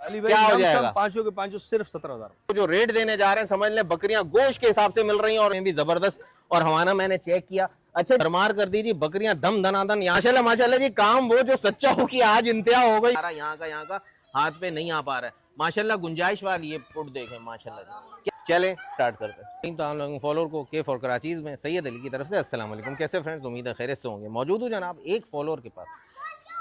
अली भाई क्या हो जाएगा? पांचों के पांचों सिर्फ 17,000। जो रेट देने जा रहे हैं समझ ले, बकरियां गोश्त के हिसाब से मिल रही हैं और भी जबरदस्त। और हमारा मैंने चेक किया, अच्छा भरमार कर दीजिए, बकरियां दम दनादन। माशाल्लाह माशाल्लाह जी, काम वो जो सच्चा हो कि आज इंतहा हो गई। यहाँ का हाथ पे नहीं आ पा रहा है माशाल्लाह, गुंजाइश वाली ये पुट देखें माशाल्लाह जी। चलें स्टार्ट करते हैं। तो हम लोगों फॉलोअर को के फॉर कराचीज़ में सैयद अली की तरफ से अस्सलाम वालेकुम। कैसे फ्रेंड्स, उम्मीद है खैरियत से होंगे। मौजूद हूँ जनाब एक फॉलोअर के पास,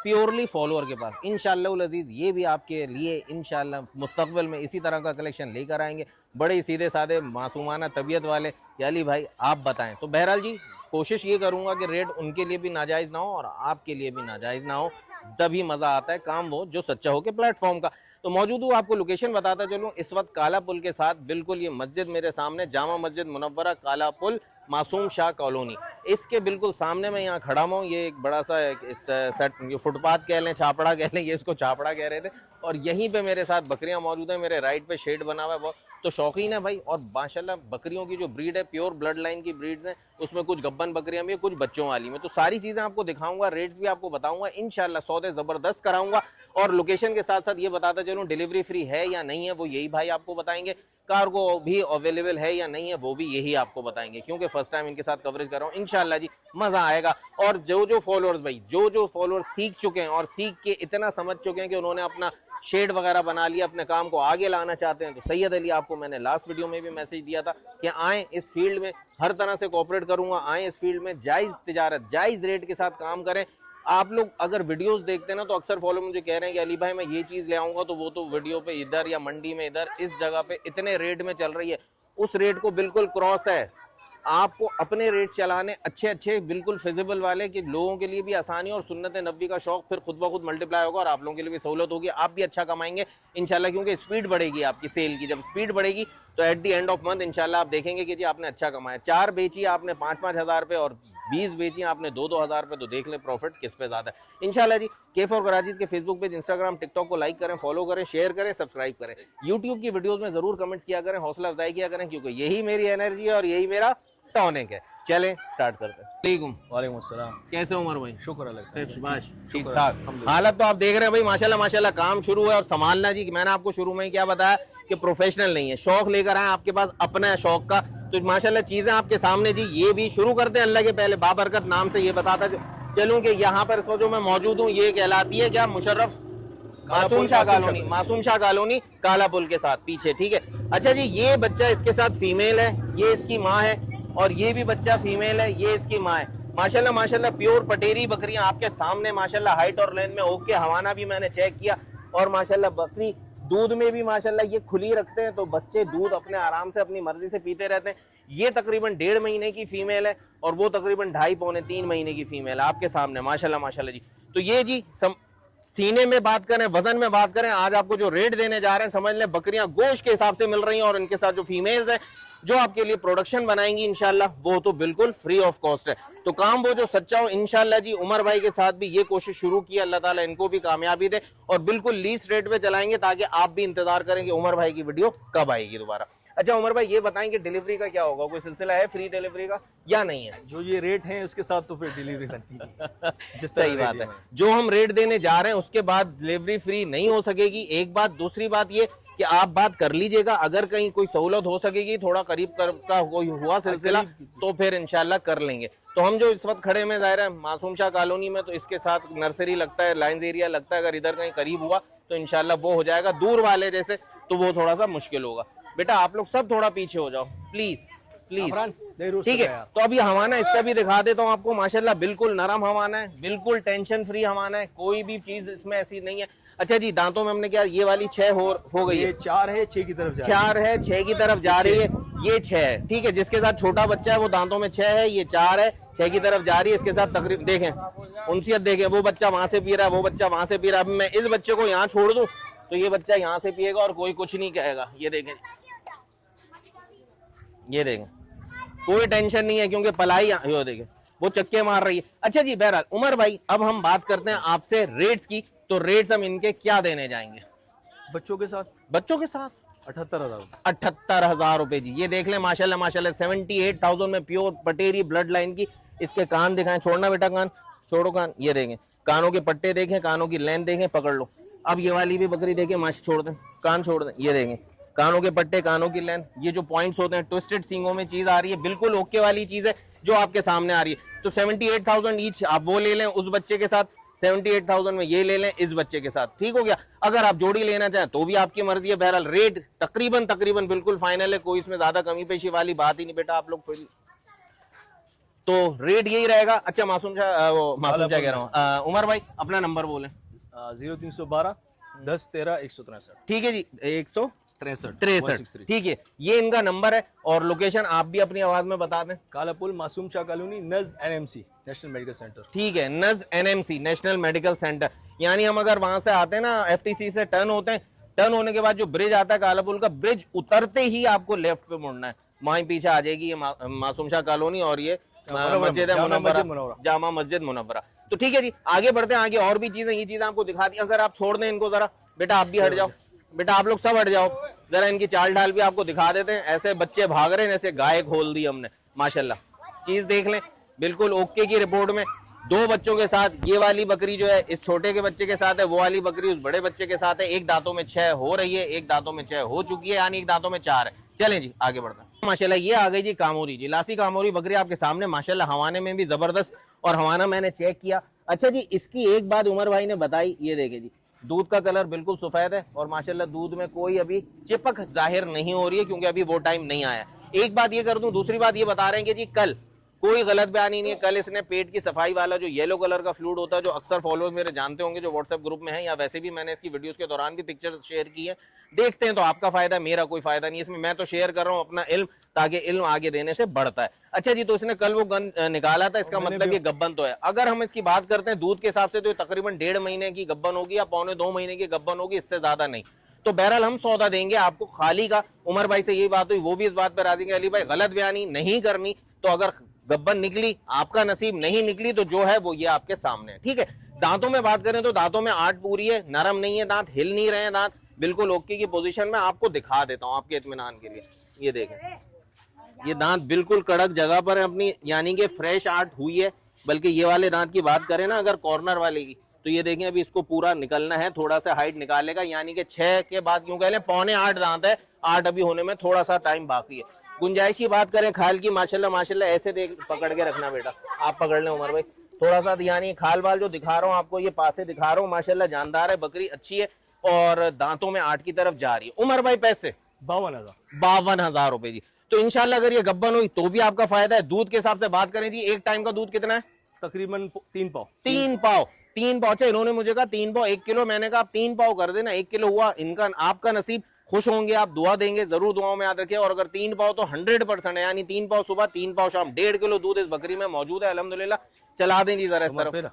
प्योरली फॉलोअर के पास। इंशाअल्लाह अज़ीज़ ये भी आपके लिए इंशाअल्लाह मुस्तक़बिल में इसी तरह का कलेक्शन लेकर आएंगे, बड़े सीधे साधे मासूमाना तबीयत वाले। अली भाई आप बताएं। तो बहरहाल जी, कोशिश ये करूंगा कि रेट उनके लिए भी नाजायज़ ना हो और आपके लिए भी नाजायज़ ना हो, तभी मज़ा आता है काम वो जो सच्चा हो के प्लेटफॉर्म का। तो मौजूद हूँ, आपको लोकेशन बताता चलूँ, इस वक्त काला पुल के साथ बिल्कुल ये मस्जिद मेरे सामने, जामा मस्जिद मुनव्वरा काला पुल मासूम शाह कॉलोनी, इसके बिल्कुल सामने मैं यहाँ खड़ा हूँ। ये एक बड़ा सा सेट फुटपाथ कह लें, छापड़ा कह लें, ये इसको छापड़ा कह रहे थे। और यहीं पे मेरे साथ बकरियां मौजूद हैं, मेरे राइट पे शेड बना हुआ है। वो तो शौकीन है भाई, और माशाल्लाह बकरियों की जो ब्रीड है प्योर ब्लड लाइन की ब्रीड्स हैं, उसमें कुछ गब्बन बकरियां भी है, कुछ बच्चों वाली में। तो सारी चीज़ें आपको दिखाऊंगा, रेट्स भी आपको बताऊंगा, इंशाल्लाह सौदे ज़बरदस्त कराऊंगा। और लोकेशन के साथ साथ ये बताता चलूँ डिलीवरी फ्री है या नहीं है, वो यही भाई आपको बताएंगे। कार्गो भी अवेलेबल है या नहीं है, वो भी यही आपको बताएंगे, क्योंकि फर्स्ट टाइम इनके साथ कवरेज कर रहा हूँ। इंशाल्लाह जी मज़ा आएगा। और जो फॉलोअर्स भाई, जो फॉलोअर्स सीख चुके हैं और सीख के इतना समझ चुके हैं कि उन्होंने अपना शेड वगैरह बना लिया, अपने काम को आगे लाना चाहते हैं, तो सैयद अली आपको मैंने लास्ट वीडियो में भी मैसेज दिया था कि आएँ इस फील्ड में, हर तरह से कोऑपरेट करूंगा, आएँ इस फील्ड में, जायज़ तिजारत जायज़ रेट के साथ काम करें। आप लोग अगर वीडियोस देखते हैं ना, तो अक्सर फॉलो मुझे कह रहे हैं कि अली भाई मैं ये चीज़ ले आऊँगा, तो वो तो वीडियो पे इधर या मंडी में इधर इस जगह पे इतने रेट में चल रही है, उस रेट को बिल्कुल क्रॉस है। आपको अपने रेट चलाने अच्छे बिल्कुल फिजिबल वाले, कि लोगों के लिए भी आसानी और सुन्नत नबी का शौक फिर खुद ब खुद मल्टीप्लाई होगा और आप लोगों के लिए भी सहूलत होगी, आप भी अच्छा कमाएंगे इंशाल्लाह। क्योंकि स्पीड बढ़ेगी आपकी सेल की, जब स्पीड बढ़ेगी तो at the end of month इंशाल्लाह आप देखेंगे कि जी आपने अच्छा कमाया। 4 बेची आपने 5-5 हज़ार रुपये और 20 बेची आपने 2-2 हज़ार रुपये, तो देख ले प्रॉफिट किस पे ज़्यादा है इंशाल्लाह जी। के फॉर कराचीज़ के फेसबुक पेज, इंस्टाग्राम, टिकटॉक को लाइक करें, फॉलो करें, शेयर करें, सब्सक्राइब करें। यूट्यूब की वीडियोज़ में ज़रूर कमेंट्स किया करें, हौसला अफजाई किया करें, क्योंकि यही मेरी एनर्जी है और यही मेरा टॉनिक है। चलें स्टार्ट करते हैं। वालेकुम अस्सलाम। कैसे उमर भाई? शुक्र अल्लाह। ठीक ठाक। हालत तो आप देख रहे हैं भाई, माशाल्लाह माशाल्लाह काम शुरू है। और संभालना जी, मैंने आपको शुरू में ही क्या बताया कि प्रोफेशनल नहीं है, शौक लेकर आए आपके पास, अपना है शौक का। तो माशाल्लाह चीजें आपके सामने जी, ये भी शुरू करते हैं अल्लाह के पहले। बाबरकत नाम से ये बताता चलूं कि यहाँ पर इस वक्त जो मैं मौजूद हूँ, ये कहलाती है क्या, मुशर्रफ मासूम शाह कॉलोनी काला पुल के साथ पीछे, ठीक है। अच्छा जी, ये बच्चा इसके साथ फीमेल है, ये इसकी माँ है, और ये भी बच्चा फीमेल है, ये इसकी माँ है। माशाल्लाह माशाल्लाह प्योर पटेरी बकरियां आपके सामने माशाल्लाह, हाइट और लेंथ में ओके। हवाना भी मैंने चेक किया, और माशाल्लाह बकरी दूध में भी माशाल्लाह ये खुली रखते हैं, तो बच्चे दूध अपने आराम से अपनी मर्जी से पीते रहते हैं। ये तकरीबन 1.5 महीने की फीमेल है, और वो तकरीबन 2.5-3 महीने की फीमेल है आपके सामने माशाल्लाह माशाल्लाह जी। तो ये जी सीने में बात करें, वजन में बात करें, आज आपको जो रेट देने जा रहे हैं समझ लें बकरियां गोश्त के हिसाब से मिल रही हैं। और इनके साथ जो फीमेल्स हैं जो आपके लिए प्रोडक्शन बनाएंगी इंशाल्लाह, वो तो बिल्कुल फ्री ऑफ कॉस्ट है। तो काम वो जो सच्चा हो इंशाल्लाह जी। उमर भाई के साथ भी ये कोशिश शुरू की, अल्लाह ताला इनको भी कामयाबी दे, और बिल्कुल लीस्ट रेट पे चलाएंगे, ताकि आप भी इंतजार करें कि उमर भाई की वीडियो कब आएगी दोबारा। अच्छा उमर भाई, ये बताएं कि डिलीवरी का क्या होगा, कोई सिलसिला है फ्री डिलीवरी का या नहीं है? जो ये रेट है उसके साथ तो फिर डिलीवरी लगती है। सही बात है, जो हम रेट देने जा रहे हैं उसके बाद डिलीवरी फ्री नहीं हो सकेगी, एक बात। दूसरी बात ये कि आप बात कर लीजिएगा, अगर कहीं कोई सहूलत हो सकेगी, थोड़ा करीब का कोई हुआ सिलसिला, तो फिर इंशाल्लाह कर लेंगे। तो हम जो इस वक्त खड़े में जाहिर है मासूम शाह कॉलोनी में, तो इसके साथ नर्सरी लगता है, लाइन्स एरिया लगता है, अगर इधर कहीं करीब हुआ तो इंशाल्लाह वो हो जाएगा। दूर वाले जैसे तो वो थोड़ा सा मुश्किल होगा। बेटा आप लोग सब थोड़ा पीछे हो जाओ प्लीज प्लीज, ठीक है। तो अभी हवाना इसका भी दिखा देता हूँ आपको, माशाल्लाह बिल्कुल नरम हवाना है, बिल्कुल टेंशन फ्री हवाना है, कोई भी चीज इसमें ऐसी नहीं है। अच्छा जी, दांतों में हमने क्या, ये वाली 6 हो गई है, 4 है 6 की तरफ जा रही है, 4 है 6 की तरफ जा रही है, ये 6 है, ठीक है। जिसके साथ छोटा बच्चा है वो दांतों में 6 है, ये 4 है, 6 की तरफ जा रही है। इसके साथ तकरीब देखें, उनसियत देखें, वो बच्चा वहां से पी रहा है, वो बच्चा वहां से पी रहा है। अब मैं इस बच्चे को यहाँ छोड़ दूं तो ये बच्चा यहाँ से पिएगा और कोई कुछ नहीं कहेगा। ये देखें, ये देखें, कोई टेंशन नहीं है, क्योंकि पलाई यो देखें वो चक्के मार रही है। अच्छा जी, बहरहाल उमर भाई, अब हम बात करते हैं आपसे रेट्स की। तो रेट्स हम इनके क्या देने जाएंगे बच्चों के साथ? 78,000 रुपए जी। ये देख लें माशाल्लाह माशाल्लाह, 78,000 में प्योर पटेरी ब्लड लाइन की। इसके कान दिखाएं, छोड़ना बेटा कान, छोड़ो कान, ये देखें, कानों के पट्टे देखें, कानों की लेंथ देखें, पकड़ लो। अब ये वाली भी बकरी देखिए, माश छोड़ दें, कान छोड़ दें, ये देखें कानों के पट्टे, कानों की लेंथ, ये जो पॉइंट्स होते हैं, ट्विस्टेड सींगों में चीज आ रही है, बिल्कुल ओके वाली चीज है जो आपके सामने आ रही है। तो 78,000 ईच आप वो ले लें उस बच्चे के साथ, 78,000 में ये ले लें इस बच्चे के साथ, ठीक हो गया। अगर आप जोड़ी लेना चाहें तो भी आपकी मर्जी है। बहरहाल रेट तकरीबन बिल्कुल फाइनल है, कोई इसमें ज्यादा कमी पेशी वाली बात ही नहीं बेटा। आप लोग तो रेट यही रहेगा। अच्छा मासूम शाह कह रहा हूँ, उमर भाई अपना नंबर बोलें। 0312 10 13 163। ठीक है जी, 163 ठीक है, ये इनका नंबर है। और लोकेशन आप भी अपनी आवाज में बता दें। कालापुल मासूम शाह कॉलोनी, नज़ एनएमसी नेशनल मेडिकल सेंटर। ठीक है, नज़ एनएमसी नेशनल मेडिकल सेंटर। यानी हम अगर वहां से आते हैं ना, एफटीसी से टर्न होते हैं, टर्न होने के बाद जो ब्रिज आता है कालापुल का, ब्रिज उतरते ही आपको लेफ्ट पे मुड़ना है, वहीं पीछे आ जाएगी ये मासूम शाह कॉलोनी और ये मस्जिद है मुनव्वरा, जामा मस्जिद मुनव्वरा। तो ठीक है जी, आगे बढ़ते हैं। आगे और भी चीजें, ये चीजें आपको दिखा दी। अगर आप छोड़ दें इनको जरा, बेटा आप भी हट जाओ, बेटा आप लोग सब हट जाओ, जरा इनकी चाल ढाल भी आपको दिखा देते हैं। ऐसे बच्चे भाग रहे हैं जैसे गाय खोल दी हमने, माशाल्लाह। चीज देख लें, बिल्कुल ओके की रिपोर्ट में, 2 बच्चों के साथ। ये वाली बकरी जो है इस छोटे के बच्चे के साथ है, वो वाली बकरी उस बड़े बच्चे के साथ है। एक दांतों में 6 हो रही है, एक दांतों में 6 हो चुकी है, यानी एक दांतों में 4 है। चलें जी आगे बढ़ते हैं। माशाल्लाह ये आ गई जी कामोरी, जी लासी कामोरी बकरी आपके सामने, माशाल्लाह हवाने में भी जबरदस्त, और हवाना मैंने चेक किया। अच्छा जी, इसकी एक बात उमर भाई ने बताई, ये देखे जी, दूध का कलर बिल्कुल सफेद है और माशाल्लाह दूध में कोई अभी चिपक जाहिर नहीं हो रही है, क्योंकि अभी वो टाइम नहीं आया। एक बात ये कर दूं, दूसरी बात ये बता रहे हैं कि जी कल कोई गलत बयानी नहीं है। कल इसने पेट की सफाई वाला जो येलो कलर का फ्लूइड होता है, जो अक्सर फॉलोअर्स मेरे जानते होंगे जो व्हाट्सएप ग्रुप में है, या वैसे भी मैंने इसकी वीडियोस के दौरान भी पिक्चर्स शेयर की है, देखते हैं तो आपका फायदा, मेरा कोई फायदा नहीं है इसमें। मैं तो शेयर कर रहा हूँ अपना इल्म, ताकि इल्म आगे देने से बढ़ता है। अच्छा जी, तो इसने कल वो गन निकाला था, इसका मतलब ये गब्बन तो है। अगर हम इसकी बात करते हैं दूध के हिसाब से, तो ये तकरीबन 1.5 महीने की गब्बन होगी या 1.25 महीने की गब्बन होगी, इससे ज्यादा नहीं। तो बहरहाल हम सौदा देंगे आपको खाली का। उमर भाई से यही बात हुई, वो भी इस बात पर राजी, अली भाई गलत बयानी नहीं करनी, तो अगर गब्बन निकली आपका नसीब, नहीं निकली तो जो है वो ये आपके सामने है, ठीक है। दांतों में बात करें तो दांतों में 8 पूरी है, नरम नहीं है दांत, हिल नहीं रहे हैं दांत, बिल्कुल ओके की पोजीशन में। आपको दिखा देता हूं आपके इत्मीनान के लिए, ये देखें, ये दांत बिल्कुल कड़क जगह पर है अपनी, यानी कि फ्रेश 8 हुई है। बल्कि ये वाले दांत की बात करें ना अगर कॉर्नर वाले की, तो ये देखें अभी इसको पूरा निकलना है, थोड़ा सा हाइट निकालेगा, यानी कि 6 के बाद क्यों कह लें 7.25 दांत है, 8 अभी होने में थोड़ा सा टाइम बाकी है। गुंजाइश की बात करें खाल की, माशाल्लाह माशाल्लाह, ऐसे देख पकड़ के रखना बेटा, आप पकड़ लें उमर भाई थोड़ा सा, यानी खाल बाल जो दिखा रहा हूँ आपको, ये पासे दिखा रहा हूँ, माशाल्लाह जानदार है, बकरी अच्छी है और दांतों में 8 की तरफ जा रही है। उमर भाई पैसे 52,000 रुपए जी। तो इंशाल्लाह अगर ये गब्बन हुई तो भी आपका फायदा है। दूध के हिसाब से बात करें जी, एक टाइम का दूध कितना है? तकरीबन 3 पाव। 3 पाव। अच्छा, इन्होंने मुझे कहा 3 पाव 1 किलो, मैंने कहा आप 3 पाव कर देना, 1 किलो हुआ इनका, आपका नसीब, खुश होंगे आप, दुआ देंगे जरूर, दुआओं में याद रखिए। और अगर 3 पाव तो 100% है, यानी 3 पाव सुबह 3 पाव शाम, 1.5 किलो दूध इस बकरी में मौजूद है अल्हम्दुलिल्लाह। चला दें जी जरा इस तरफ।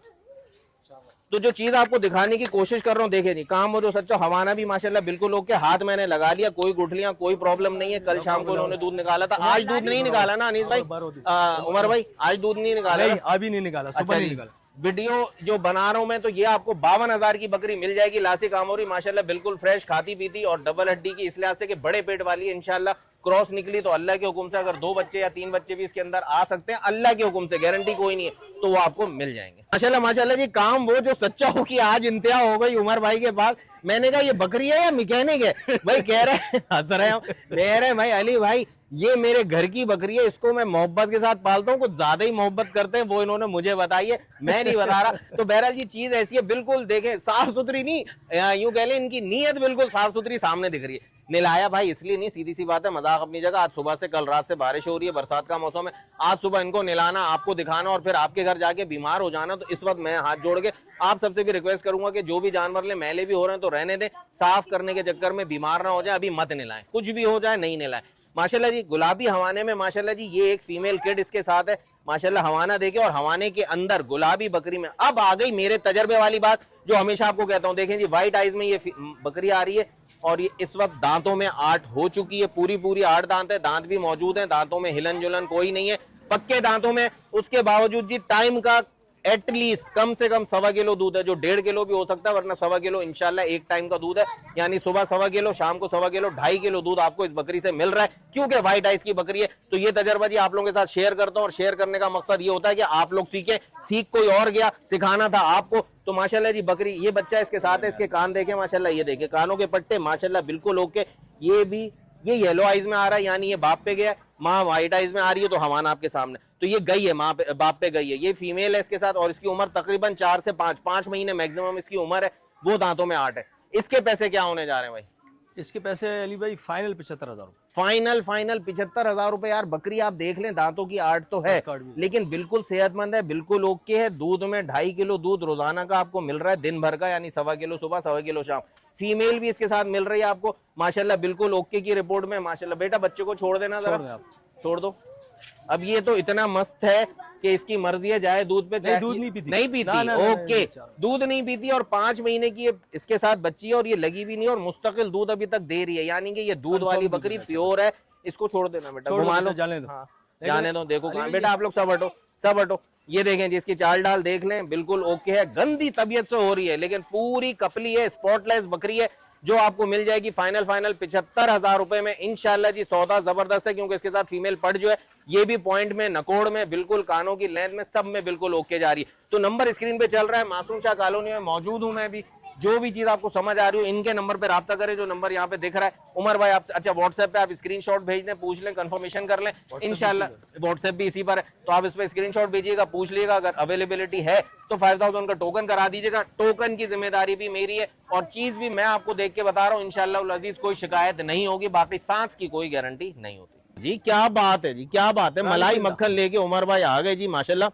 तो जो चीज आपको दिखाने की कोशिश कर रहा हूँ, देखे जी, काम वो जो सच्चा, हवाना भी माशाल्लाह बिल्कुल ओके, हाथ मैंने लगा लिया, कोई गुठलियां कोई प्रॉब्लम नहीं है। कल शाम को उन्होंने दूध निकाला था, आज दूध नहीं निकाला ना अनीस भाई, उमर भाई आज दूध नहीं निकाला, अभी नहीं निकाला, सुबह नहीं निकाला। वीडियो जो बना रहा हूं मैं, तो ये आपको 52,000 की बकरी मिल जाएगी, लासी कामोरी, माशाल्लाह बिल्कुल फ्रेश, खाती पीती और डबल हड्डी की, इस लिहाज से कि बड़े पेट वाली है। इंशाल्लाह क्रॉस निकली तो अल्लाह के हुक्म से अगर 2 बच्चे या 3 बच्चे भी इसके अंदर आ सकते हैं, अल्लाह के हुक्म से, गारंटी कोई नहीं है, तो वो आपको मिल जाएंगे। माशाल्लाह माशाल्लाह जी, काम वो जो सच्चा हो कि आज इंतहा हो गई उमर भाई के पास। मैंने कहा ये बकरी है या मैकेनिक है? भाई कह रहे हैं, हंस रहे हैं, कह रहे हैं भाई अली भाई ये मेरे घर की बकरी है, इसको मैं मोहब्बत के साथ पालता हूँ, कुछ ज्यादा ही मोहब्बत करते हैं, वो इन्होंने मुझे बताई है, मैं नहीं बता रहा। तो बहरहाल ये चीज ऐसी है, बिल्कुल देखें साफ सुथरी, नहीं यूं कह लें इनकी नीयत बिल्कुल साफ सुथरी सामने दिख रही है। निलाया भाई इसलिए नहीं, सीधी सी बात है, मजाक अपनी जगह। आज सुबह से, कल रात से बारिश हो रही है, बरसात का मौसम है, आज सुबह इनको निलाना, आपको दिखाना और फिर आपके घर जाके बीमार हो जाना, तो इस वक्त मैं हाथ जोड़ के आप सबसे भी रिक्वेस्ट करूंगा कि जो भी जानवर ले, मैले भी हो रहे हैं तो रहने दें, साफ करने के चक्कर में बीमार ना हो जाए, अभी मत निलाएं, कुछ भी हो जाए नहीं निलाएं। माशाल्लाह जी गुलाबी हवाने में, माशाल्लाह जी ये एक फीमेल किड इसके साथ है, माशाल्लाह हवाना देखे, और हवाने के अंदर गुलाबी बकरी में अब आ गई मेरे तजर्बे वाली बात जो हमेशा आपको कहता हूं। देखें जी, व्हाइट आइज में ये बकरी आ रही है और ये इस वक्त दांतों में 8 हो चुकी है, पूरी 8 दांत है, दांत भी मौजूद है, दांतों में हिलन जुलन कोई नहीं है, पक्के दांतों में। उसके बावजूद जी टाइम का एटलीस्ट कम से कम 1.25 किलो दूध है, जो 1.5 किलो भी हो सकता है, वरना 1.25 किलो इंशाल्लाह एक टाइम का दूध है। यानी सुबह 1.25 किलो, शाम को 1.25 किलो, 2.5 किलो दूध आपको इस बकरी से मिल रहा है, क्योंकि व्हाइट आइस की बकरी है। तो ये तजर्बा जी आप लोगों के साथ शेयर करता हूँ, और शेयर करने का मकसद ये होता है कि आप लोग सीखें, सीख कोई और गया, सिखाना था आपको। तो माशाल्लाह जी बकरी, ये बच्चा इसके साथ है, इसके कान देखे माशाल्लाह, ये देखे कानों के पट्टे माशाल्लाह बिल्कुल ओके। ये भी ये येलो आइज में आ रहा है, यानी ये बाप पे गया, माँ व्हाइट आइज में आ रही है, तो हवाना आपके सामने, तो ये गई है माँ पे, बाप पे गई है। ये फीमेल है इसके साथ, और इसकी उम्र तकरीबन 4 से 5 महीने मैक्सिमम इसकी उम्र है। वो दांतों में 8 है। इसके पैसे क्या होने जा रहे हैं भाई? इसके पैसे अली भाई फाइनल 75,000 रुपए। फाइनल 75,000 रुपए। यार बकरी आप देख लें, दांतों की 8 तो है, लेकिन बिल्कुल सेहतमंद है, बिल्कुल ओके है। दूध में 2.5 किलो दूध रोजाना का आपको मिल रहा है, दिन भर का, यानी 1.25 किलो सुबह, 1.25 किलो शाम। फीमेल भी इसके साथ मिल रही है आपको माशाल्लाह, बिल्कुल ओके की रिपोर्ट में माशाल्लाह। बेटा बच्चे को छोड़ देना जरा, छोड़ दो। अब ये तो इतना मस्त है कि इसकी मर्जी है, जाए दूध पे, चाहे दूध नहीं पीती, नहीं पीती, ओके, दूध नहीं पीती, और 5 महीने की इसके साथ बच्ची है, और ये लगी भी नहीं, और मुस्तकिल दूध अभी तक दे रही है, यानी कि ये दूध वाली बकरी प्योर है। इसको छोड़ देना बेटा, घुमा लो, जाने दो, हाँ, जाने दो। देखो बेटा आप लोग सब हटो, सब हटो। ये देखें जी, इसकी चाल डाल देख लें, बिल्कुल ओके है। गंदी तबीयत से हो रही है, लेकिन पूरी कपली है, स्पॉटलेस बकरी है, जो आपको मिल जाएगी फाइनल 75,000 रुपए में इंशाल्लाह जी। सौदा जबरदस्त है, क्योंकि इसके साथ फीमेल पट जो है, ये भी पॉइंट में, नकोड़ में, बिल्कुल कानों की लेंथ में, सब में बिल्कुल ओके जा रही है। तो नंबर स्क्रीन पे चल रहा है, मासूम शाह कॉलोनी में मौजूद हूं मैं भी। जो भी चीज आपको समझ आ रही हो, इनके नंबर पे राब्ता करें, जो नंबर यहाँ पे दिख रहा है। उमर भाई आप, अच्छा व्हाट्सएप पे आप स्क्रीनशॉट भेज दें, पूछ लें, कंफर्मेशन कर लें इंशाल्लाह। व्हाट्सएप भी इसी पर है, तो आप इस पे स्क्रीनशॉट भेजिएगा, पूछ लीजिएगा, अगर अवेलेबिलिटी है तो 5,000 का टोकन करा दीजिएगा। टोकन की जिम्मेदारी भी मेरी है, और चीज भी मैं आपको देख के बता रहा हूँ, इंशाल्लाह अजीज कोई शिकायत नहीं होगी। बाकी सांस की कोई गारंटी नहीं होती जी। क्या बात है जी, क्या बात है। मलाई मक्खन लेके उमर भाई आ गए जी माशाल्लाह।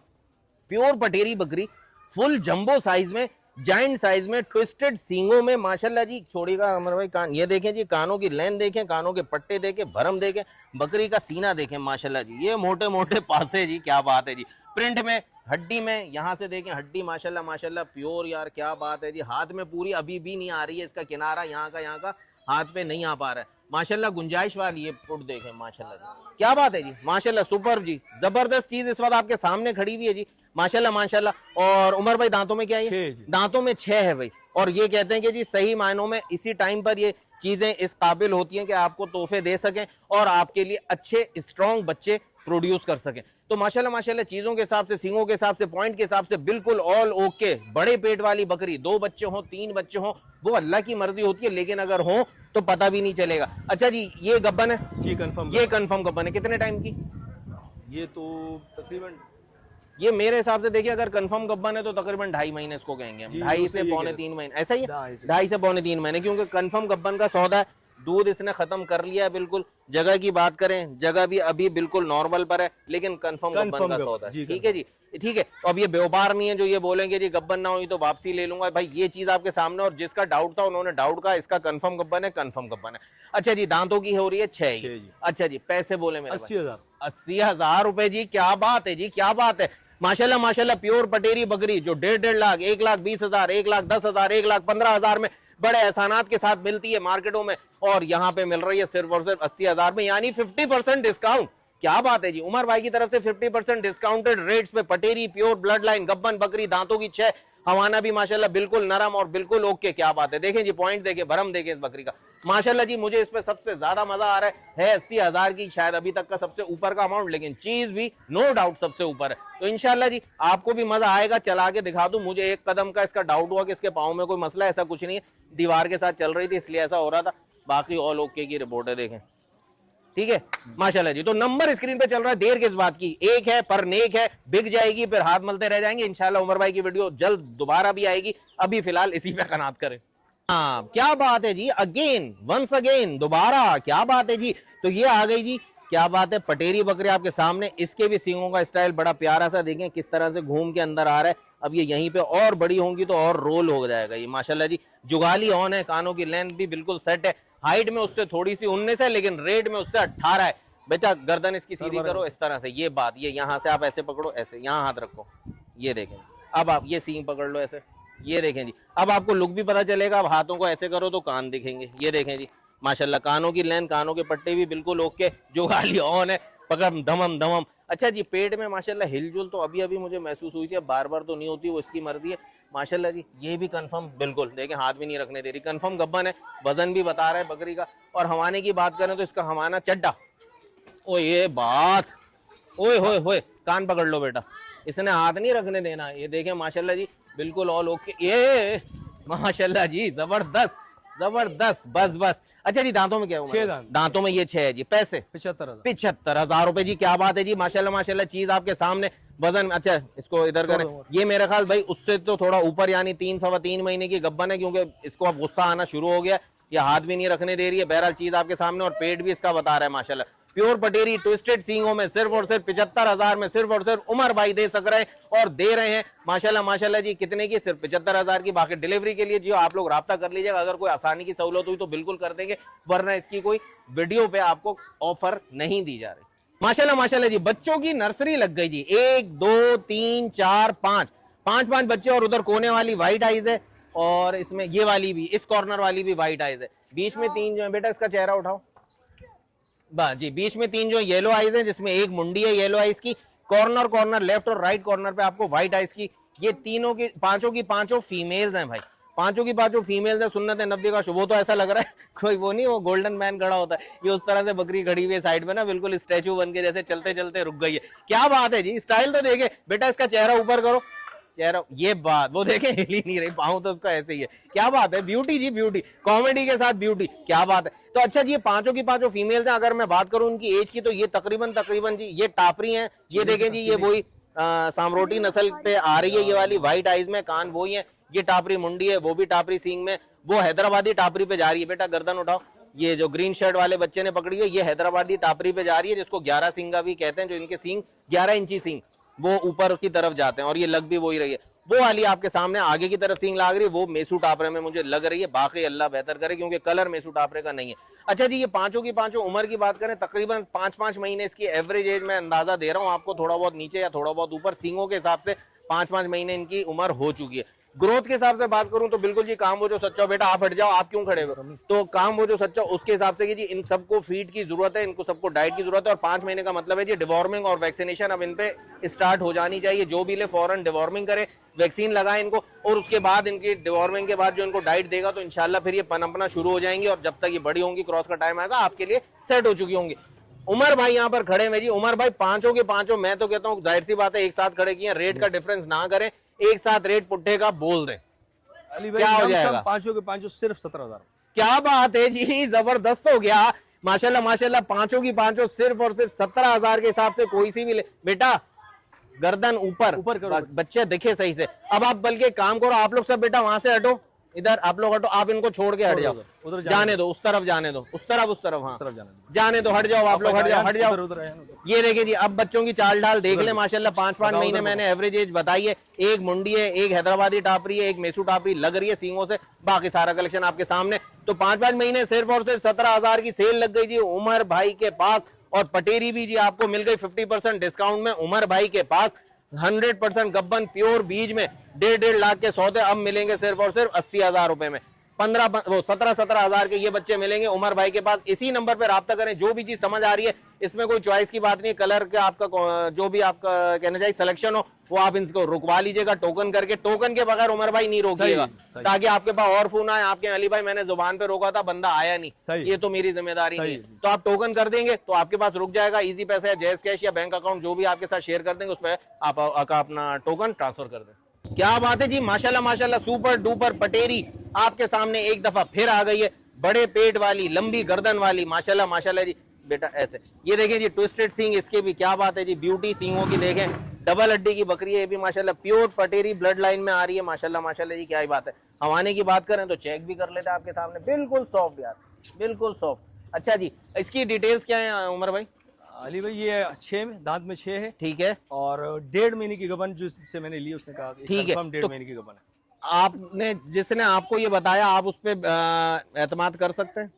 प्योर पटेरी बकरी, फुल जंबो साइज में, जाइंट साइज में, ट्विस्टेड सींगों में माशाल्लाह जी। छोड़िएगा अमर भाई कान, ये देखें जी, कानों की लेंथ देखें, कानों के पट्टे देखें, भरम देखें, बकरी का सीना देखें माशाल्लाह जी। ये मोटे मोटे पासे जी, क्या बात है जी। प्रिंट में, हड्डी में, यहाँ से देखें हड्डी माशाल्लाह माशाल्लाह प्योर, यार क्या बात है जी। हाथ में पूरी अभी भी नहीं आ रही है, इसका किनारा यहाँ का हाथ पे नहीं आ पा रहा है माशाल्लाह। गुंजाइश वाली ये पुट देखें माशाल्लाह जी, क्या बात है जी माशाल्लाह, सुपर जी, जबरदस्त चीज इस वक्त आपके सामने खड़ी हुई है जी माशाल्लाह माशाल्लाह। और उमर भाई दांतों में क्या है? दांतों में 6 है भाई, और ये कहते हैं कि जी सही मायनों में इसी टाइम पर ये चीजें इस काबिल होती हैं कि आपको तोहफे दे सकें, और आपके लिए अच्छे स्ट्रॉन्ग बच्चे प्रोड्यूस कर सकें। तो माशाल्लाह माशाल्लाह, चीजों के हिसाब से, सींगों के हिसाब से, पॉइंट के हिसाब से बिल्कुल ऑल ओके। बड़े पेट वाली बकरी, 2 बच्चे हों, 3 बच्चे हों, वो अल्लाह की मर्जी होती है, लेकिन अगर हो तो पता भी नहीं चलेगा। अच्छा जी, ये गब्बन है जी, कंफर्म, ये कंफर्म गब्बन है। कितने टाइम की? ये तो तकरीबन, ये मेरे हिसाब से देखिए, अगर कंफर्म गब्बन है तो तकरीबन 2.5 महीने इसको कहेंगे, 2.5 से पौने 3 महीने, ऐसा ही है, 2.5 से पौने 3 महीने, क्योंकि कंफर्म गब्बन का सौदा है। दूध इसने खत्म कर लिया है बिल्कुल। जगह की बात करें, जगह भी अभी बिल्कुल नॉर्मल पर है, लेकिन कंफर्म गब्बन का सौदा है। ठीक है जी, ठीक है। तो अब ये व्यापार नहीं है जो ये बोलेंगे जी गब्बन ना हुई तो वापसी ले लूंगा, भाई ये चीज आपके सामने, और जिसका डाउट था उन्होंने डाउट कहा, इसका कंफर्म गब्बन है, कंफर्म गब्बन है। अच्छा जी, दांतों की हो रही है 6। अच्छा जी, पैसे बोले मेरे 80,000 रुपए जी, क्या बात है जी, क्या बात है माशाल्लाह माशाल्लाह। प्योर पटेरी बकरी जो 1.5 लाख, 1,20,000, 1,10,000, 1,15,000 में बड़े एहसानात के साथ मिलती है मार्केटों में, और यहाँ पे मिल रही है सिर्फ और सिर्फ 80,000 में, यानी 50% डिस्काउंट। क्या बात है जी, उमर भाई की तरफ से 50% डिस्काउंटेड रेट्स पे पटेरी प्योर ब्लड लाइन गब्बन बकरी, दांतों की 6, हवाना भी माशाल्लाह बिल्कुल नरम और बिल्कुल ओके। क्या बात है, देखें जी पॉइंट देखें, भरम देखें इस बकरी का माशाल्लाह जी। मुझे इस पे सबसे ज्यादा मजा आ रहा है 80,000 की, शायद अभी तक का सबसे ऊपर का अमाउंट, लेकिन चीज भी नो डाउट सबसे ऊपर है। तो इंशाल्लाह जी आपको भी मजा आएगा, चला के दिखा दूं। मुझे एक कदम का इसका डाउट हुआ कि इसके पाँव में कोई मसला, ऐसा कुछ नहीं है, दीवार के साथ चल रही थी इसलिए ऐसा हो रहा था, बाकी ऑल ओके की रिपोर्ट है, देखें ठीक है माशाल्लाह जी। तो नंबर स्क्रीन पे चल रहा है, देर किस बात की, एक है पर नेक है, बिक जाएगी फिर हाथ मलते रह जाएंगे इंशाल्लाह। उमर भाई की वीडियो जल्द दोबारा भी आएगी, अभी फिलहाल इसी पे कनात करें। हाँ क्या बात है जी, अगेन वंस अगेन दोबारा, क्या बात है जी। तो ये आ गई जी, क्या बात है, पटेरी बकरी आपके सामने। इसके भी सींगों का स्टाइल बड़ा प्यारा सा, देखें किस तरह से घूम के अंदर आ रहा है। अब ये यहीं पे और बड़ी होंगी तो और रोल हो जाएगा ये माशाल्लाह जी। जुगाली ऑन है, कानों की लेंथ भी बिल्कुल सेट है, हाइट में उससे थोड़ी सी 19 है, लेकिन रेट में उससे 18 है। बेटा गर्दन इसकी सीधी करो इस तरह से, ये बात, ये यहाँ से आप ऐसे पकड़ो, ऐसे यहाँ हाथ रखो, ये देखें। अब आप ये सींग पकड़ लो ऐसे, ये देखें जी। अब आपको लुक भी पता चलेगा, अब हाथों को ऐसे करो तो कान दिखेंगे, ये देखें जी माशाल्लाह। कानों की लेंथ, कानों के पट्टे भी बिल्कुल ओके, जुगाली ऑन है, पकड़ धमम धमम। अच्छा जी, पेट में माशाल्लाह हिलजुल तो अभी अभी मुझे महसूस हुई थी, अब बार बार तो नहीं होती, वो इसकी मर्जी है माशाल्लाह जी। ये भी कंफर्म, बिल्कुल देखें हाथ भी नहीं रखने दे रही, कंफर्म गब्बन है, वजन भी बता रहा है बकरी का। और हवाने की बात करें तो इसका हवाना चड्डा, ओ ये बात, ओए होए होए, कान पकड़ लो बेटा, इसने हाथ नहीं रखने देना। ये देखें माशाल्लाह जी, बिल्कुल ऑल ओके, ये माशाल्लाह जी, जबरदस्त जबरदस्त, बस बस। अच्छा जी, दांतों में क्या हुआ? 6 दांत। दांतों में ये 6 है जी। पैसे 75,000। 75,000 रुपए जी, क्या बात है जी, माशाल्लाह माशाल्लाह, चीज आपके सामने। वजन, अच्छा इसको इधर करें, ये मेरे ख्याल भाई उससे तो थोड़ा ऊपर, यानी 3 सवा 3 महीने की गब्बन है, क्योंकि इसको अब गुस्सा आना शुरू हो गया, ये हाथ भी नहीं रखने दे रही है। बहरहाल चीज आपके सामने, और पेट भी इसका बता रहा है माशाल्लाह। प्योर पटेरी ट्विस्टेड सींगों में सिर्फ और सिर्फ 75,000 में सिर्फ और सिर्फ उमर भाई दे सक रहे हैं, और दे रहे हैं माशाल्लाह माशाल्लाह जी। कितने की? सिर्फ 75,000 की। बाकी डिलीवरी के लिए जी आप लोग राब्ता कर लीजिएगा, अगर कोई आसानी की सहूलत हुई तो बिल्कुल कर देंगे, वरना इसकी कोई वीडियो पे आपको ऑफर नहीं दी जा रही। माशाल्लाह माशाल्लाह जी, बच्चों की नर्सरी लग गई जी। 1 2 3 4 5 5 बच्चे, और उधर कोने वाली व्हाइट आइज है, और इसमें ये वाली भी, इस कॉर्नर वाली भी व्हाइट आइज है। बीच में 3 जो है, बेटा इसका चेहरा उठाओ बा जी, बीच में 3 जो येलो आइज है, जिसमें एक मुंडी है येलो आइज की, कॉर्नर कॉर्नर लेफ्ट और राइट कॉर्नर पे आपको व्हाइट आइज की। ये तीनों की पांचों फीमेल्स हैं भाई, पांचों की पांचों फीमेल्स है। सुन्नत नबी का वो तो ऐसा लग रहा है कोई वो नहीं, वो गोल्डन मैन खड़ा होता है, ये उस तरह से बकरी खड़ी हुई है साइड में ना, बिल्कुल स्टैचू बन के, जैसे चलते चलते रुक गई है। क्या बात है जी, स्टाइल तो देखे बेटा, इसका चेहरा ऊपर करो, चेहरा, ये बात, वो देखे हिल ही नहीं रही, पाँव तो उसका ऐसे ही है। क्या बात है, ब्यूटी जी ब्यूटी, कॉमेडी के साथ ब्यूटी, क्या बात है। तो अच्छा जी, ये पांचों की पांचों फीमेल्स हैं। अगर मैं बात करूं उनकी एज की, तो ये तकरीबन जी ये टापरी हैं। ये देखें जी, ये वही सामरोटी नस्ल पे आ रही है, ये वाली व्हाइट आइज में, कान वही है, ये टापरी मुंडी है, वो भी टापरी सींग में, वो हैदराबादी टापरी पे जा रही है। बेटा गर्दन उठाओ, ये जो ग्रीन शर्ट वाले बच्चे ने पकड़ी है, ये हैदराबादी टापरी पे जा रही है, जिसको 11 सींगा भी कहते हैं, जो इनके सींग 11 इंची सींग वो ऊपर की तरफ जाते हैं, और ये लग भी वही रही है। वो वाली आपके सामने आगे की तरफ सींग लाग रही है, वो मेसू टापरे में मुझे लग रही है। बाकी अल्लाह बेहतर करे, क्योंकि कलर मेसू टापरे का नहीं है। अच्छा जी, ये पांचों की पांचों उम्र की बात करें, तकरीबन 5-5 महीने इसकी एवरेज एज में अंदाजा दे रहा हूँ आपको, थोड़ा बहुत नीचे या थोड़ा बहुत ऊपर, सींगों के हिसाब से 5-5 महीने इनकी उम्र हो चुकी है। ग्रोथ के हिसाब से बात करूं तो बिल्कुल जी, काम वो जो सच्चा, बेटा आप हट जाओ, आप क्यों खड़े हो, तो काम वो जो सच्चा, उसके हिसाब से कि जी इन सबको फीड की जरूरत है, इनको सबको डाइट की जरूरत है। और 5 महीने का मतलब है जी डिवॉर्मिंग और वैक्सीनेशन अब इन पे स्टार्ट हो जानी चाहिए। जो भी ले फौरन डिवॉर्मिंग करे, वैक्सीन लगाए इनको, और उसके बाद इनकी डिवॉर्मिंग के बाद जो इनको डाइट देगा, तो इंशाल्लाह फिर ये पनपना शुरू हो जाएंगी, और जब तक ये बड़ी होंगी, क्रॉस का टाइम आएगा, आपके लिए सेट हो चुकी होंगी। उमर भाई यहाँ पर खड़े हैं जी, उमर भाई पांचों के पांचों, मैं तो कहता हूँ जाहिर सी बात है एक साथ खड़े किए, रेट का डिफरेंस ना करें, एक साथ रेट पुट्ठे का बोल दें, अली भाई क्या हो जाएगा? पांचों के पांचों सिर्फ 17,000। क्या बात है जी, जबरदस्त हो गया, माशाल्लाह माशाल्लाह, पांचों की पांचों सिर्फ और सिर्फ 17,000 के हिसाब से कोई सी भी ले। बेटा गर्दन ऊपर ऊपर करो, बच्चे दिखे सही से। अब आप बल्कि काम करो, आप लोग सब बेटा वहां से हटो, इधर आप लोग हटो, आप इनको छोड़ के हट जाओ, उधर जाने दो, उस तरफ जाने दो, उस तरफ, हाँ तरफ जाने जाने दो, हट जाओ आप लोग, हट जाओ हट जाओ। उधर ये देखिए जी, अब बच्चों की चाल ढाल देख ले माशाल्लाह, 5-5 महीने मैंने एवरेज एज बताई है। एक मुंडी है, एक हैदराबादी टापरी है, एक मेसू टापरी लग रही है सींगों से, बाकी सारा कलेक्शन आपके सामने। तो 5-5 महीने सिर्फ और सिर्फ 17,000 की सेल लग गई जी उमर भाई के पास। और पटेरी भी जी आपको मिल गई 50% डिस्काउंट में उमर भाई के पास। 100% गब्बन प्योर बीज में 1.5 लाख के सौदे अब मिलेंगे सिर्फ और सिर्फ 80,000 रुपए में। 17,000 के ये बच्चे मिलेंगे उमर भाई के पास। इसी नंबर पे राब्ता करें, जो भी चीज समझ आ रही है, इसमें कोई चॉइस की बात नहीं, कलर का आपका जो भी आपका कहना चाहिए सिलेक्शन हो, वो आप इनको रुकवा लीजिएगा टोकन करके। टोकन के बगैर उमर भाई नहीं रोकिएगा, ताकि आपके पास और फोन आए, आपके अली भाई मैंने जुबान पे रोका था, बंदा आया नहीं, ये तो मेरी जिम्मेदारी नहीं है। तो आप टोकन कर देंगे तो आपके पास रुक जाएगा। इजी पैसे या जैज कैश या बैंक अकाउंट जो भी आपके साथ शेयर कर देंगे, उस पर आप अपना टोकन ट्रांसफर कर दें। क्या बात है जी, माशाल्लाह माशाल्लाह, सुपर डुपर पटेरी आपके सामने एक दफा फिर आ गई है, बड़े पेट वाली, लंबी गर्दन वाली, माशाल्लाह माशाल्लाह जी। बेटा ऐसे ये देखें जी, ट्विस्टेड सींग इसके भी, क्या बात है जी, ब्यूटी सींगों की देखें, डबल हड्डी की बकरी है ये भी माशाल्लाह, प्योर पटेरी ब्लड लाइन में आ रही है माशाल्लाह माशाल्लाह जी। क्या ही बात है। हवाने की बात करें तो चेक भी कर लेते हैं आपके सामने, बिल्कुल सॉफ्ट यार, बिल्कुल सॉफ्ट। अच्छा जी, इसकी डिटेल्स क्या है उमर भाई? अली भाई ये 6 में दांत में 6 है, ठीक है, और 1.5 महीने की गबन जो इससे मैंने ली, उसने कहा ठीक है, 1.5 महीने की गबन है। आपने जिसने आपको ये बताया, आप उस पर एतमाद कर सकते हैं?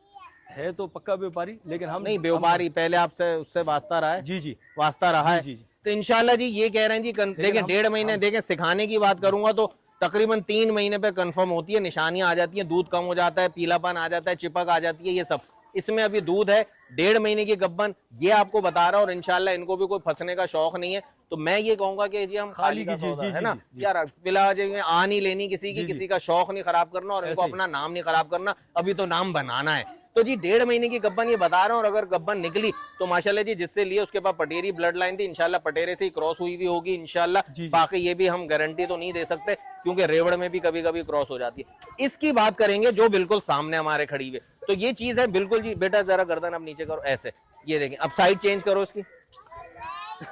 है तो पक्का व्यापारी, लेकिन हम नहीं, व्यापारी पहले आपसे उससे वास्ता रहा है? जी जी वास्ता रहा है। जी जी। तो इंशाल्लाह जी ये कह रहे हैं जी, देखें 1.5 महीने, देखें सिखाने की बात करूंगा तो तकरीबन 3 महीने पे कंफर्म होती है, निशानियां आ जाती हैं, दूध कम हो जाता है, पीलापन आ जाता है, चिपक आ जाती है, ये सब इसमें अभी दूध है, 1.5 महीने की गब्बन, ये आपको बता रहा हूँ। और इंशाल्लाह इनको भी कोई फंसने का शौक नहीं है, तो मैं ये कहूंगा कि जी हम खाली का सौदा है ना यार, फिलहाल आ नहीं लेनी किसी की, किसी का शौक नहीं खराब करना और इनको अपना नाम नहीं खराब करना, अभी तो नाम बनाना है। तो जी 1.5 महीने की गब्बन ये बता रहा हूँ, और अगर गब्बन निकली तो माशाल्लाह जी जिससे लिए उसके पास पटेरी ब्लड लाइन थी, इंशाल्लाह पटेरे से ही क्रॉस हुई भी होगी इंशाल्लाह। बाकी ये भी हम गारंटी तो नहीं दे सकते क्योंकि रेवड़ में भी कभी कभी क्रॉस हो जाती है। इसकी बात करेंगे जो बिल्कुल सामने हमारे खड़ी हुई, तो ये चीज है बिल्कुल जी। बेटा जरा गर्दन अब नीचे करो ऐसे, ये देखें, अब साइड चेंज करो इसकी,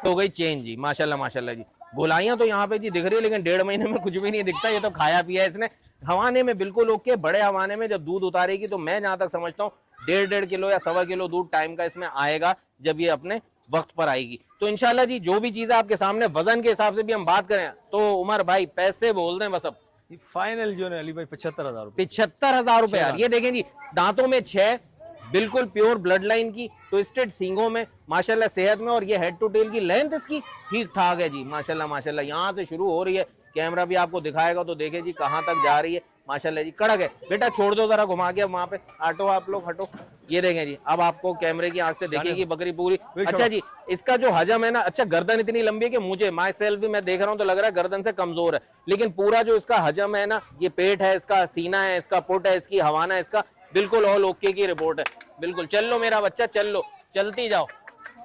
हो गई चेंज जी, माशाल्लाह माशाल्लाह जी। गोलाइयां तो यहाँ पे जी दिख रही है, लेकिन 1.5 महीने में कुछ भी नहीं दिखता, ये तो खाया पिया है इसने। हवाने में बिल्कुल ओके, बड़े हवाने में जब दूध उतारेगी तो मैं जहां तक समझता हूँ 1.5 किलो या 1.25 किलो दूध टाइम का इसमें आएगा जब ये अपने वक्त पर आएगी। तो इंशाल्लाह जी जो भी चीज आपके सामने वजन के हिसाब से भी हम बात करें तो उमर भाई पैसे बोल दें बस। अब फाइनल जो है अली भाई 75,000 रुपए। 75,000 रुपए यार। ये देखें जी, दांतों में 6, बिल्कुल प्योर ब्लड लाइन की, ट्विस्टेड सींगों में, माशाल्लाह सेहत में, और ये हेड टू टेल की लेंथ इसकी ठीक ठाक है जी, माशाल्लाह माशाल्लाह। यहाँ से शुरू हो रही है, कैमरा भी आपको दिखाएगा तो देखे जी कहाँ तक जा रही है, माशाल्लाह जी कड़क है। बेटा छोड़ दो जरा घुमा के, अब वहां पे हटो आप लोग, हटो। ये देखें जी, अब आपको कैमरे की आंख से देखेगी बकरी पूरी। अच्छा जी, इसका जो हजम है ना, अच्छा गर्दन इतनी लंबी है कि मुझे माई सेल्फ भी मैं देख रहा हूँ तो लग रहा है गर्दन से कमजोर है, लेकिन पूरा जो इसका हजम है ना, ये पेट है इसका, सीना है इसका, पुट है इसकी, हवाना है इसका, बिल्कुल ऑल ओके की रिपोर्ट है बिल्कुल। चल लो मेरा बच्चा, चल लो, चलती जाओ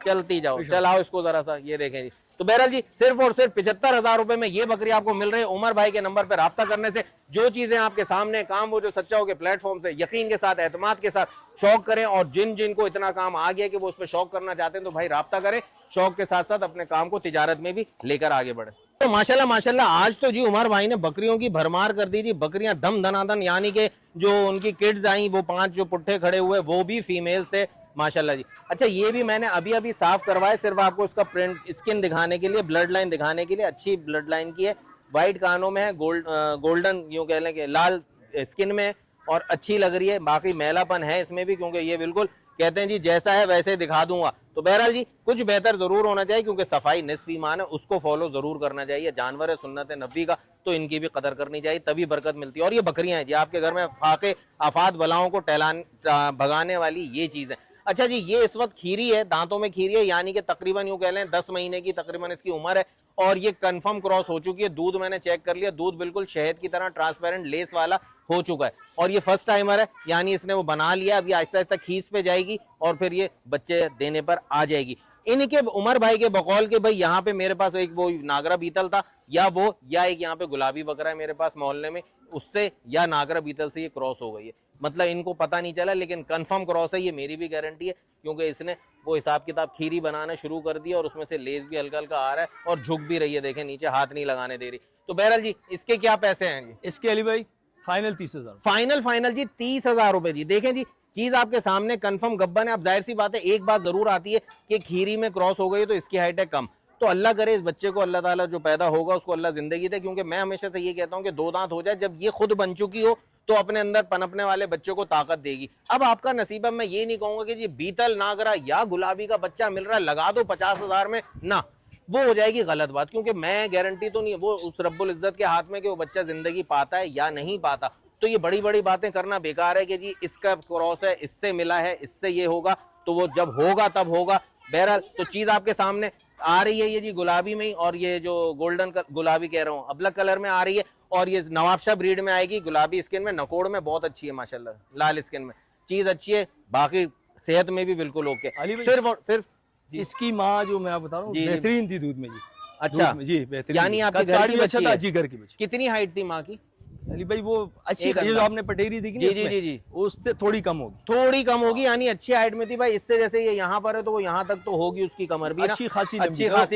चलती जाओ, चलाओ इसको जरा सा। ये देखें जी, तो बहरहाल जी सिर्फ और सिर्फ 75,000 रुपए में ये बकरी आपको मिल रही है। उमर भाई के नंबर पर राब्ता करने से जो चीजें आपके सामने काम, वो जो सच्चा हो के प्लेटफॉर्म से यकीन के साथ, एतमाद के साथ शौक करें। और जिन जिन को इतना काम आ गया कि वो उस पर शौक करना चाहते हैं तो भाई राब्ता करें, शौक के साथ साथ अपने काम को तिजारत में भी लेकर आगे बढ़े। तो माशाल्लाह माशाल्लाह आज तो जी उमर भाई ने बकरियों की भरमार कर दी जी। बकरियां दम धनाधन, यानी कि जो उनकी किड्स आई वो 5 जो पुट्ठे खड़े हुए वो भी फीमेल्स थे माशाल्लाह जी। अच्छा ये भी मैंने अभी अभी साफ करवाए, सिर्फ आपको उसका प्रिंट स्किन दिखाने के लिए, ब्लड लाइन दिखाने के लिए। अच्छी ब्लड लाइन की है, व्हाइट कानों में है, गोल्डन यूं कह लें कि लाल स्किन में, और अच्छी लग रही है। बाकी मैलापन है इसमें भी, क्योंकि ये बिल्कुल कहते हैं जी जैसा है वैसे दिखा दूंगा। तो बहरहाल जी कुछ बेहतर जरूर होना चाहिए, क्योंकि सफाई निस्फ ईमान है, उसको फॉलो जरूर करना चाहिए। जानवर है सुन्नत नबी का, तो इनकी भी कदर करनी चाहिए, तभी बरकत मिलती है। और ये बकरियां हैं जी, आपके घर में फाके आफात बलाओं को भगाने वाली ये चीज है। अच्छा जी, ये इस वक्त खीरी है, दांतों में खीरी है, यानी कि तकरीबन यूं कह लें 10 महीने की तकरीबन इसकी उम्र है, और ये कंफर्म क्रॉस हो चुकी है। दूध मैंने चेक कर लिया, दूध बिल्कुल शहद की तरह ट्रांसपेरेंट लेस वाला हो चुका है, और ये फर्स्ट टाइमर है, यानी इसने वो बना लिया। अभी आहिस्ता आहिस्ता खीस पे जाएगी और फिर ये बच्चे देने पर आ जाएगी। इनके उमर भाई के बकौल के भाई यहाँ पे मेरे पास एक वो नागरा बीतल था, या एक यहाँ पे गुलाबी बकरा है मेरे पास मोहल्ले में, उससे या नागरा बीतल से ये क्रॉस हो गई है। मतलब इनको पता नहीं चला, लेकिन कंफर्म क्रॉस है, ये मेरी भी गारंटी है, क्योंकि इसने वो हिसाब किताब खीरी बनाना शुरू कर दिया, और उसमें से लेस भी हल्का हल्का आ रहा है, और झुक भी रही है, देखें नीचे हाथ नहीं लगाने दे रही। तो बहरहाल जी इसके क्या पैसे हैं जी? इसके अली भाई फाइनल 30,000। फाइनल जी 30,000 रुपए जी। देखें जी चीज आपके सामने कंफर्म गब्बन है। अब जाहिर सी बात है, एक बात जरूर आती है कि खीरी में क्रॉस हो गई तो इसकी हाइट है कम, तो अल्लाह करे इस बच्चे को अल्लाह ताला जो पैदा होगा उसको अल्लाह जिंदगी दे, क्योंकि मैं हमेशा से ये कहता हूँ कि 2 दांत हो जाए, जब ये खुद बन चुकी हो तो अपने अंदर पनपने वाले बच्चों को ताकत देगी। अब आपका नसीब है, मैं ये नहीं कहूंगा कि जी बीतल नागरा या गुलाबी का बच्चा मिल रहा है लगा दो 50,000 में, ना, वो हो जाएगी गलत बात, क्योंकि मैं गारंटी तो नहीं है, वो उस रब्बुल इज्जत के हाथ में कि वो बच्चा जिंदगी पाता है या नहीं पाता। तो ये बड़ी बड़ी बातें करना बेकार है कि जी इसका क्रॉस है, इससे मिला है, इससे ये होगा, तो वो जब होगा तब होगा। बहरहाल तो चीज आपके सामने आ रही है ये जी गुलाबी में ही, और ये जो गोल्डन गुलाबी कह रहा हूँ अबलक कलर में आ रही है, और ये नवाबशाह ब्रीड में आएगी, गुलाबी स्किन में, नकोड़ में बहुत अच्छी है माशाल्लाह, लाल स्किन में चीज अच्छी है, बाकी सेहत में भी बिल्कुल ओके। सिर्फ और सिर्फ इसकी माँ जो मैं बता रहा हूँ बेहतरीन थी दूध में जी। अच्छा जी बेहतरीन, यानी आपके घर की बच्ची है? जी घर की बच्ची। कितनी हाइट थी माँ की? अली भाई वो अच्छी, ये जो आपने पटेरी देखी जी जी जी जी, उससे थोड़ी कम होगी, थोड़ी कम होगी, यानी अच्छी हाइट में थी भाई। इससे जैसे ये यहाँ पर है तो वो यहाँ तक तो होगी, उसकी कमर भी अच्छी खासी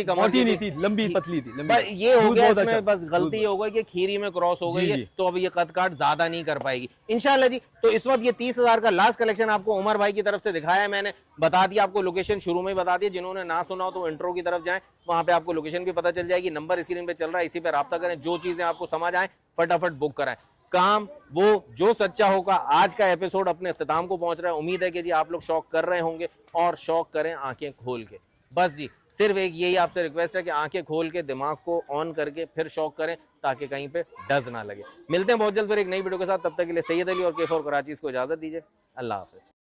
कमर, मोटी नहीं थी, लंबी पतली थी। ये हो गया इसमें, बस गलती हो गई कि खीरी में क्रॉस हो गई है, तो अब ये कद काट ज्यादा नहीं कर पाएगी इंशाल्लाह जी। तो इस वक्त ये 30,000 का लास्ट कलेक्शन आपको उमर भाई की तरफ से दिखाया है मैंने, बता दिया आपको, लोकेशन शुरू में बता दिया, जिन्होंने ना सुना हो तो इंट्रो की तरफ जाएं, वहां पे आपको लोकेशन भी पता चल जाएगी। नंबर स्क्रीन पे चल रहा है, इसी पे राब्ता करें, जो चीजें आपको समझ आए फटाफट बुक कराएं। काम वो जो सच्चा होगा। आज का एपिसोड अपने इख्तिताम को पहुंच रहा है, उम्मीद है कि जी आप लोग शौक कर रहे होंगे, और शौक करें आंखें खोल के। बस जी सिर्फ एक यही आपसे रिक्वेस्ट है कि आंखें खोल के दिमाग को ऑन करके फिर शौक करें, ताकि कहीं पे डज ना लगे। मिलते हैं बहुत जल्द फिर एक नई वीडियो के साथ, तब तक के लिए सैयद अली और केफर कराची को इजाजत दीजिए। अल्लाह हाफिज।